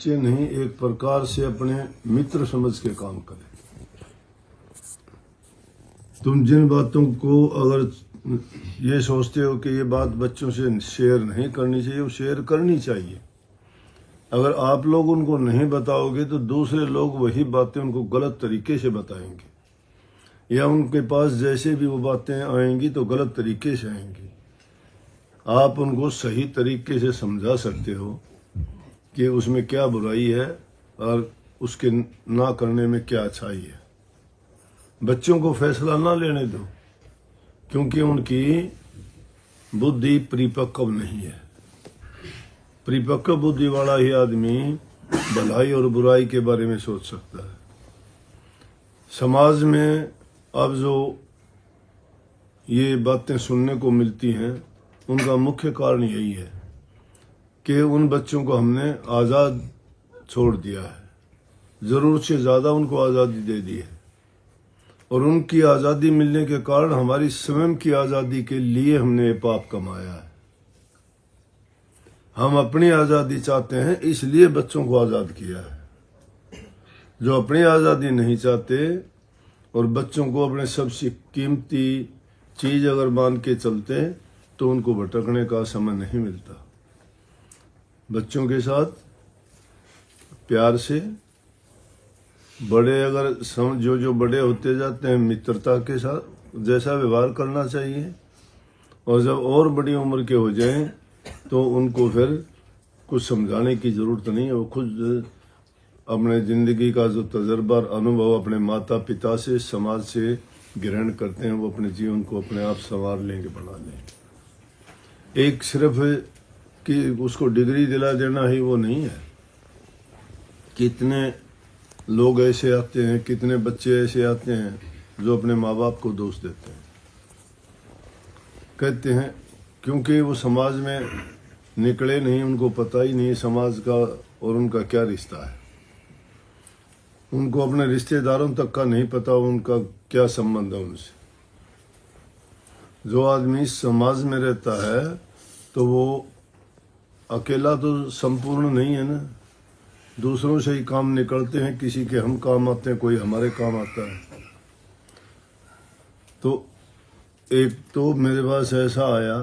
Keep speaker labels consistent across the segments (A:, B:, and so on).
A: बच्चे नहीं, एक प्रकार से अपने मित्र समझ के काम करें। तुम जिन बातों को अगर ये सोचते हो कि ये बात बच्चों से शेयर नहीं करनी चाहिए, वो शेयर करनी चाहिए। अगर आप लोग उनको नहीं बताओगे तो दूसरे लोग वही बातें उनको गलत तरीके से बताएंगे, या उनके पास जैसे भी वो बातें आएंगी तो गलत तरीके से आएंगी। आप उनको सही तरीके से समझा सकते हो कि उसमें क्या बुराई है और उसके ना करने में क्या अच्छाई है। बच्चों को फैसला ना लेने दो, क्योंकि उनकी बुद्धि परिपक्व नहीं है। परिपक्व बुद्धि वाला ही आदमी भलाई और बुराई के बारे में सोच सकता है। समाज में अब जो ये बातें सुनने को मिलती हैं, उनका मुख्य कारण यही है कि उन बच्चों को हमने आज़ाद छोड़ दिया है, ज़रूरत से ज़्यादा उनको आज़ादी दे दी है। और उनकी आज़ादी मिलने के कारण हमारी स्वयं की आज़ादी के लिए हमने ये पाप कमाया है। हम अपनी आज़ादी चाहते हैं, इसलिए बच्चों को आज़ाद किया है। जो अपनी आज़ादी नहीं चाहते और बच्चों को अपने सबसे कीमती चीज़ अगर मान के चलते हैं तो उनको भटकने का समय नहीं मिलता। बच्चों के साथ प्यार से, बड़े अगर जो बड़े होते जाते हैं मित्रता के साथ जैसा व्यवहार करना चाहिए, और जब और बड़ी उम्र के हो जाएं तो उनको फिर कुछ समझाने की ज़रूरत नहीं है। वो खुद अपने ज़िंदगी का जो तजर्बा और अनुभव अपने माता पिता से, समाज से ग्रहण करते हैं, वो अपने जीवन को अपने आप संवार लेंगे, बना लेंगे। एक सिर्फ कि उसको डिग्री दिला देना ही वो नहीं है। कितने लोग ऐसे आते हैं, कितने बच्चे ऐसे आते हैं जो अपने माँ बाप को दोष देते हैं, कहते हैं क्योंकि वो समाज में निकले नहीं, उनको पता ही नहीं समाज का और उनका क्या रिश्ता है। उनको अपने रिश्तेदारों तक का नहीं पता उनका क्या संबंध है उनसे। जो आदमी समाज में रहता है तो वो अकेला तो संपूर्ण नहीं है ना, दूसरों से ही काम निकलते हैं, किसी के हम काम आते हैं, कोई हमारे काम आता है। तो एक तो मेरे पास ऐसा आया,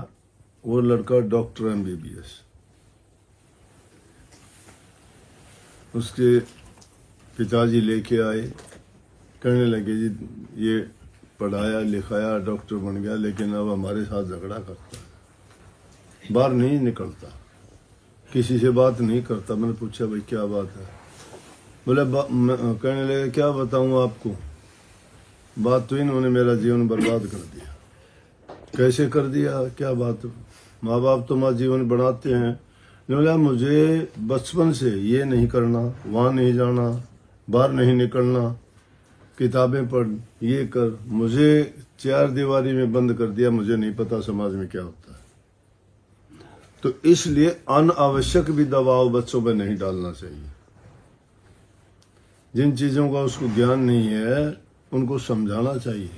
A: वो लड़का डॉक्टर MBBS, उसके पिताजी लेके आए, कहने लगे जी ये पढ़ाया लिखाया डॉक्टर बन गया, लेकिन अब हमारे साथ झगड़ा करता है, बाहर नहीं निकलता, किसी से बात नहीं करता। मैंने पूछा भाई क्या बात है? बोले कहने लगे क्या बताऊं आपको, बात तो इन्होंने मेरा जीवन बर्बाद कर दिया। कैसे कर दिया, क्या बात? माँ बाप तो माँ जीवन बनाते हैं। बोला मुझे बचपन से ये नहीं करना, वहाँ नहीं जाना, बाहर नहीं निकलना, किताबें पढ़, ये कर, मुझे 4 दीवारी में बंद कर दिया। मुझे नहीं पता समाज में क्या होता है। तो इसलिए अनावश्यक भी दबाव बच्चों पर नहीं डालना चाहिए। जिन चीज़ों का उसको ज्ञान नहीं है उनको समझाना चाहिए।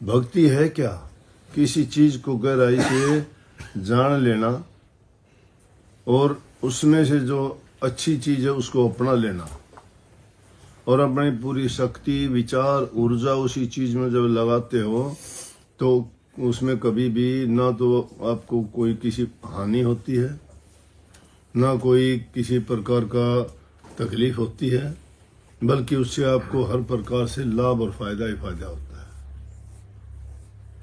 A: भक्ति है क्या? किसी चीज़ को गहराई से जान लेना और उसमें से जो अच्छी चीज़ है उसको अपना लेना, और अपनी पूरी शक्ति, विचार, ऊर्जा उसी चीज़ में जब लगाते हो तो उसमें कभी भी ना तो आपको कोई किसी हानि होती है, ना कोई किसी प्रकार का तकलीफ होती है, बल्कि उससे आपको हर प्रकार से लाभ और फायदा ही फायदा होता है।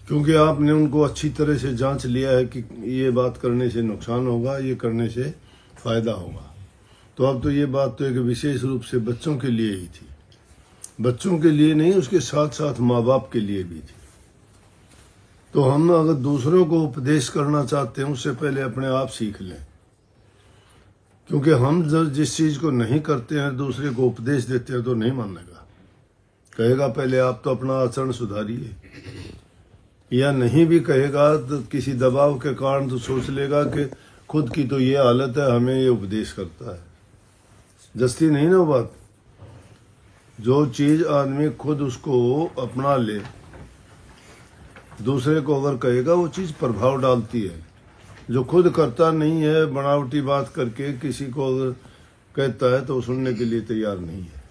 A: क्योंकि आपने उनको अच्छी तरह से जांच लिया है कि ये बात करने से नुकसान होगा, ये करने से फायदा होगा। तो अब तो ये बात तो एक विशेष रूप से बच्चों के लिए ही थी, बच्चों के लिए नहीं, उसके साथ साथ माँ बाप के लिए भी थी। तो हम अगर दूसरों को उपदेश करना चाहते हैं उससे पहले अपने आप सीख लें, क्योंकि हम जब जिस चीज़ को नहीं करते हैं दूसरे को उपदेश देते हैं तो नहीं मानेगा, कहेगा पहले आप तो अपना आचरण सुधारिए, या नहीं भी कहेगा तो किसी दबाव के कारण तो सोच लेगा कि खुद की तो ये हालत है, हमें ये उपदेश करता है। जस्ती नहीं ना बात। जो चीज़ आदमी खुद उसको अपना ले, दूसरे को अगर कहेगा वो चीज़ प्रभाव डालती है। जो खुद करता नहीं है, बनावटी बात करके किसी को अगर कहता है तो सुनने के लिए तैयार नहीं है,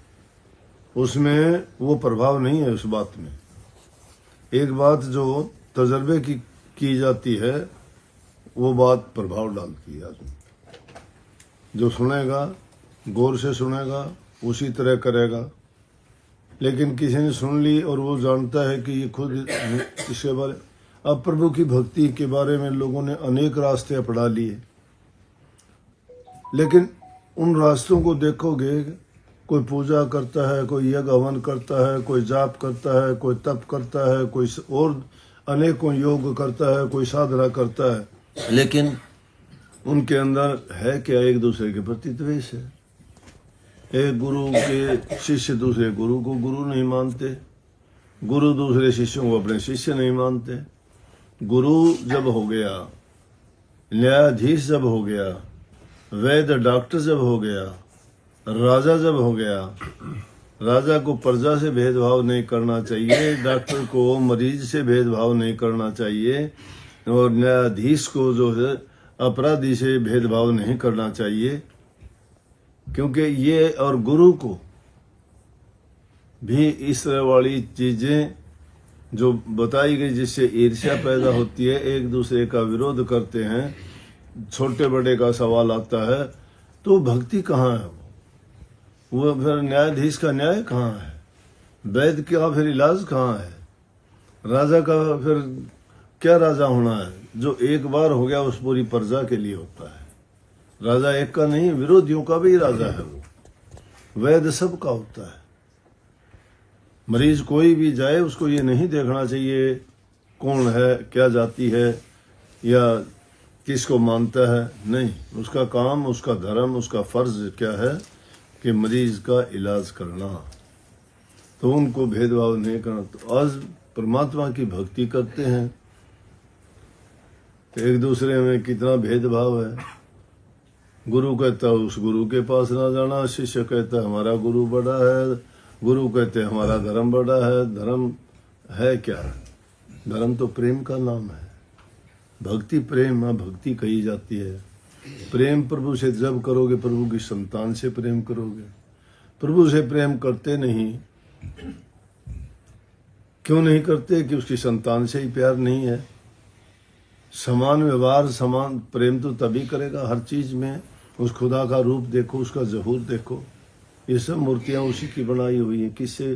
A: उसमें वो प्रभाव नहीं है उस बात में। एक बात जो तजर्बे की जाती है वो बात प्रभाव डालती है आदमी। जो सुनेगा, गौर से सुनेगा, उसी तरह करेगा। लेकिन किसी ने सुन ली और वो जानता है कि ये खुद इसके बारे, अब प्रभु की भक्ति के बारे में लोगों ने अनेक रास्ते अपना लिए, लेकिन उन रास्तों को देखोगे, कोई पूजा करता है, कोई यज्ञ हवन करता है, कोई जाप करता है, कोई तप करता है, कोई और अनेकों योग करता है, कोई साधना करता है, लेकिन उनके अंदर है क्या? एक दूसरे के प्रति द्वेष है। एक गुरु के शिष्य दूसरे गुरु को गुरु नहीं मानते, गुरु दूसरे शिष्यों को अपने शिष्य नहीं मानते। गुरु जब हो गया, न्यायाधीश जब हो गया, वैद्य डॉक्टर जब हो गया, राजा जब हो गया, राजा को प्रजा से भेदभाव नहीं करना चाहिए, डॉक्टर को मरीज से भेदभाव नहीं करना चाहिए, और न्यायाधीश को जो है अपराधी से भेदभाव नहीं करना चाहिए। क्योंकि ये और गुरु को भी इस तरह वाली चीजें जो बताई गई, जिससे ईर्ष्या पैदा होती है, एक दूसरे का विरोध करते हैं, छोटे बड़े का सवाल आता है, तो भक्ति कहाँ है? वो फिर न्यायाधीश का न्याय कहाँ है? वैद्य का फिर इलाज कहाँ है? राजा का फिर क्या राजा होना है? जो एक बार हो गया उस पूरी प्रजा के लिए होता है। राजा एक का नहीं, विरोधियों का भी राजा है वो। वैद्य सबका होता है। मरीज कोई भी जाए, उसको ये नहीं देखना चाहिए कौन है, क्या जाति है, या किसको मानता है, नहीं। उसका काम, उसका धर्म, उसका फर्ज क्या है कि मरीज का इलाज करना। तो उनको भेदभाव नहीं करना। तो आज परमात्मा की भक्ति करते हैं तो एक दूसरे में कितना भेदभाव है। गुरु कहता है उस गुरु के पास ना जाना, शिष्य कहता है हमारा गुरु बड़ा है, गुरु कहते हैं हमारा धर्म बड़ा है। धर्म है क्या? धर्म तो प्रेम का नाम है। भक्ति प्रेम, भक्ति कही जाती है। प्रेम प्रभु से जब करोगे, प्रभु की संतान से प्रेम करोगे। प्रभु से प्रेम करते नहीं, क्यों नहीं करते? कि उसकी संतान से ही प्यार नहीं है। समान व्यवहार, समान प्रेम तो तभी करेगा हर चीज में। उस खुदा का रूप देखो, उसका ज़हूर देखो। ये सब मूर्तियां उसी की बनाई हुई है। किससे?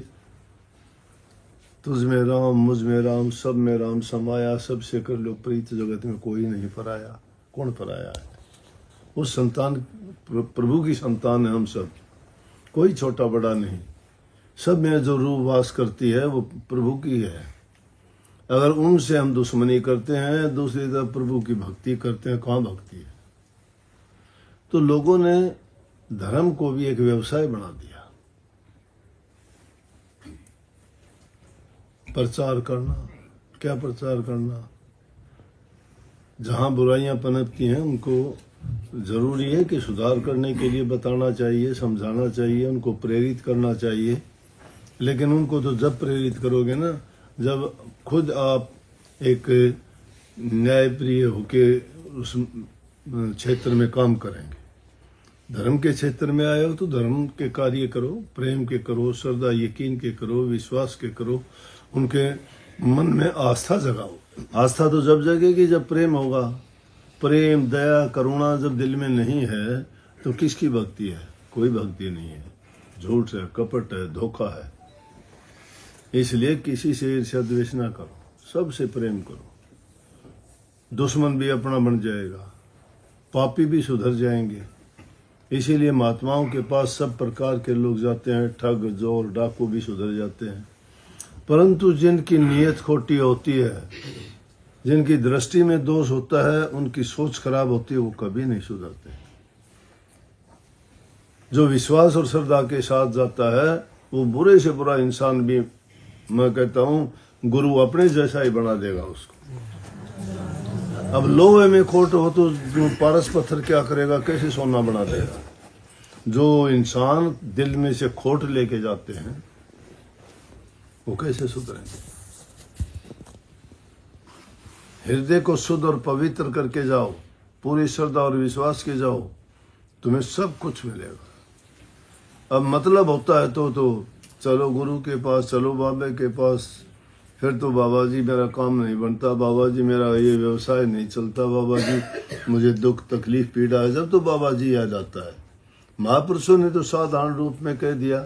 A: तुझ में राम, मुझ में राम, सब में राम समाया, सबसे कर लो प्रीत, जगत में कोई नहीं पराया। कौन पराया है? उस संतान, प्रभु की संतान है हम सब, कोई छोटा बड़ा नहीं। सब में जो रूह वास करती है वो प्रभु की है। अगर उनसे हम दुश्मनी करते हैं, दूसरी तरफ प्रभु की भक्ति करते हैं, कहाँ भक्ति है? तो लोगों ने धर्म को भी एक व्यवसाय बना दिया। प्रचार करना, क्या प्रचार करना? जहां बुराइयां पनपती हैं उनको जरूरी है कि सुधार करने के लिए बताना चाहिए, समझाना चाहिए, उनको प्रेरित करना चाहिए। लेकिन उनको तो जब प्रेरित करोगे ना, जब खुद आप एक न्यायप्रिय होके उस क्षेत्र में काम करेंगे। धर्म के क्षेत्र में आए हो तो धर्म के कार्य करो, प्रेम के करो, श्रद्धा यकीन के करो, विश्वास के करो, उनके मन में आस्था जगाओ। आस्था तो जब जगेगी जब प्रेम होगा। प्रेम, दया, करुणा जब दिल में नहीं है तो किसकी भक्ति है? कोई भक्ति नहीं है। झूठ है, कपट है, धोखा है। इसलिए किसी से ईर्ष्या द्वेष ना करो, सबसे प्रेम करो। दुश्मन भी अपना बन जाएगा, पापी भी सुधर जाएंगे। इसीलिए महात्माओं के पास सब प्रकार के लोग जाते हैं। ठग, चोर, डाकू भी सुधर जाते हैं। परंतु जिनकी नीयत खोटी होती है, जिनकी दृष्टि में दोष होता है, उनकी सोच खराब होती है, वो कभी नहीं सुधरते। जो विश्वास और श्रद्धा के साथ जाता है वो बुरे से बुरा इंसान भी, मैं कहता हूं, गुरु अपने जैसा ही बना देगा उसको। अब लोहे में खोट हो तो जो पारस पत्थर क्या करेगा? कैसे सोना बना देगा? जो इंसान दिल में से खोट लेके जाते हैं वो कैसे सुधरेंगे? हृदय को शुद्ध और पवित्र करके जाओ। पूरी श्रद्धा और विश्वास के जाओ, तुम्हें सब कुछ मिलेगा। अब मतलब होता है तो चलो गुरु के पास, चलो बाबा के पास, फिर तो बाबा जी मेरा काम नहीं बनता, बाबा जी मेरा ये व्यवसाय नहीं चलता, बाबा जी मुझे दुख तकलीफ पीड़ा है, जब तो बाबा जी आ जाता है। महापुरुषों ने तो साधारण रूप में कह दिया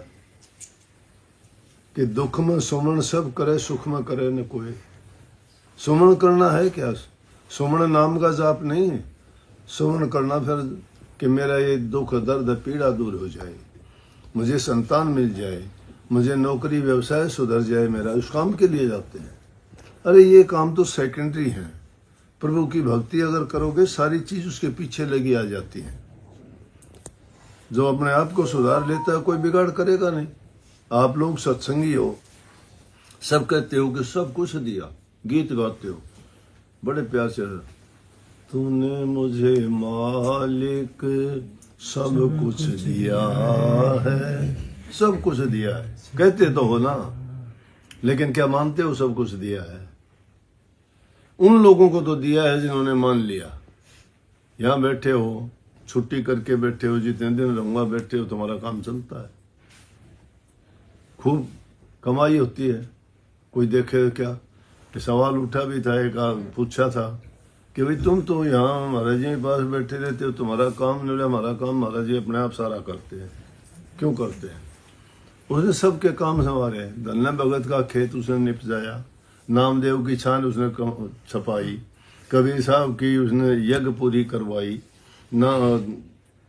A: कि दुख में सुमन सब करे, सुख में करे न कोई। सुमन करना है क्या? सुमन नाम का जाप नहीं है। सुमन करना फिर कि मेरा ये दुख दर्द पीड़ा दूर हो जाए, मुझे संतान मिल जाए, मुझे नौकरी व्यवसाय सुधर जाए मेरा, उस काम के लिए जाते हैं। अरे ये काम तो सेकेंडरी है। प्रभु की भक्ति अगर करोगे सारी चीज उसके पीछे लगी आ जाती है। जो अपने आप को सुधार लेता है कोई बिगाड़ करेगा नहीं। आप लोग सत्संगी हो, सब कहते हो कि सब कुछ दिया, गीत गाते हो बड़े प्यार से, तूने मुझे मालिक सब कुछ दिया है, सब कुछ दिया है कहते तो हो ना, लेकिन क्या मानते हो सब कुछ दिया है? उन लोगों को तो दिया है जिन्होंने मान लिया। यहां बैठे हो, छुट्टी करके बैठे हो, जितने दिन रहूंगा बैठे हो, तुम्हारा काम चलता है, खूब कमाई होती है। कोई देखे क्या? सवाल उठा भी था, एक पूछा था कि भाई तुम तो यहाँ महाराज जी के पास बैठे रहते हो, तुम्हारा काम नहीं, हमारा काम महाराज जी अपने आप सारा करते हैं। क्यों करते हैं? उसने सबके काम संवारे। धन्ना भगत का खेत उसने निपजाया, नामदेव की छान उसने छपाई, कबीर साहब की उसने यज्ञ पूरी करवाई, ना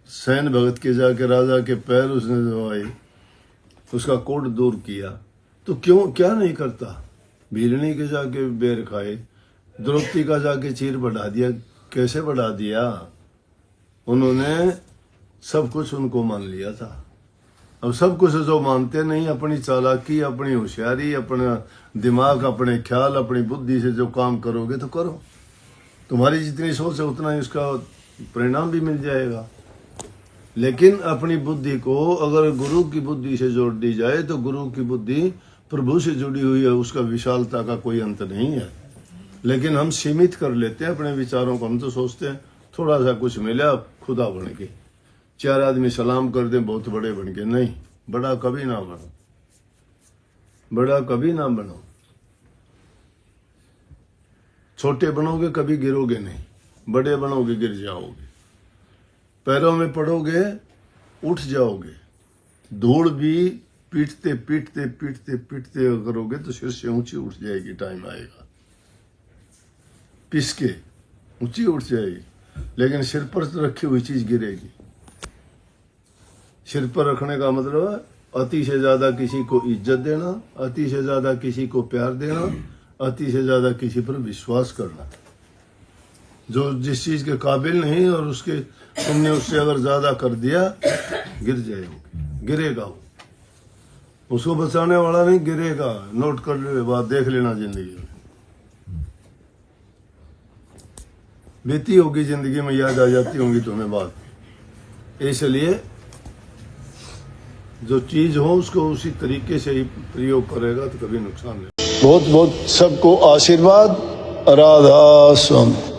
A: सैन भगत के जाके राजा के पैर उसने दबाए, उसका कोट दूर किया। तो क्यों क्या नहीं करता? भीलनी के जाके बेर खाए, द्रौपदी का जाके चीर बढ़ा दिया। कैसे बढ़ा दिया? उन्होंने सब कुछ उनको मान लिया था। अब सब कुछ जो मानते नहीं, अपनी चालाकी, अपनी होशियारी, अपना दिमाग, अपने ख्याल, अपनी बुद्धि से जो काम करोगे तो करो, तुम्हारी जितनी सोच है उतना ही उसका परिणाम भी मिल जाएगा। लेकिन अपनी बुद्धि को अगर गुरु की बुद्धि से जोड़ दी जाए तो गुरु की बुद्धि प्रभु से जुड़ी हुई है, उसका विशालता का कोई अंत नहीं है। लेकिन हम सीमित कर लेते हैं अपने विचारों को। हम तो सोचते हैं थोड़ा सा कुछ मिला खुदा बन के, चार आदमी सलाम कर दें बहुत बड़े बन के। नहीं, बड़ा कभी ना बनो, बड़ा कभी ना बनो। छोटे बनोगे कभी गिरोगे नहीं, बड़े बनोगे गिर जाओगे, पैरों में पड़ोगे उठ जाओगे। धूल भी पीटते पीटते पीटते पीटते करोगे तो सिर से ऊंची उठ जाएगी, टाइम आएगा पिस के ऊंची उठ जाएगी। लेकिन सिर पर रखी हुई चीज गिरेगी। सिर पर रखने का मतलब है अति से ज्यादा किसी को इज्जत देना, अति से ज्यादा किसी को प्यार देना, अति से ज्यादा किसी पर विश्वास करना। जो जिस चीज के काबिल नहीं और उसके तुमने उससे अगर ज्यादा कर दिया गिर जाएगा, गिरेगा वो। उसको बचाने वाला नहीं, गिरेगा। नोट कर लो, बात देख लेना जिंदगी में। बीती होगी जिंदगी में, याद आ जाती होंगी तुम्हें बात। इसलिए जो चीज हो उसको उसी तरीके से ही प्रयोग करेगा तो कभी नुकसान नहीं। बहुत बहुत सबको आशीर्वाद। राधा स्वामी।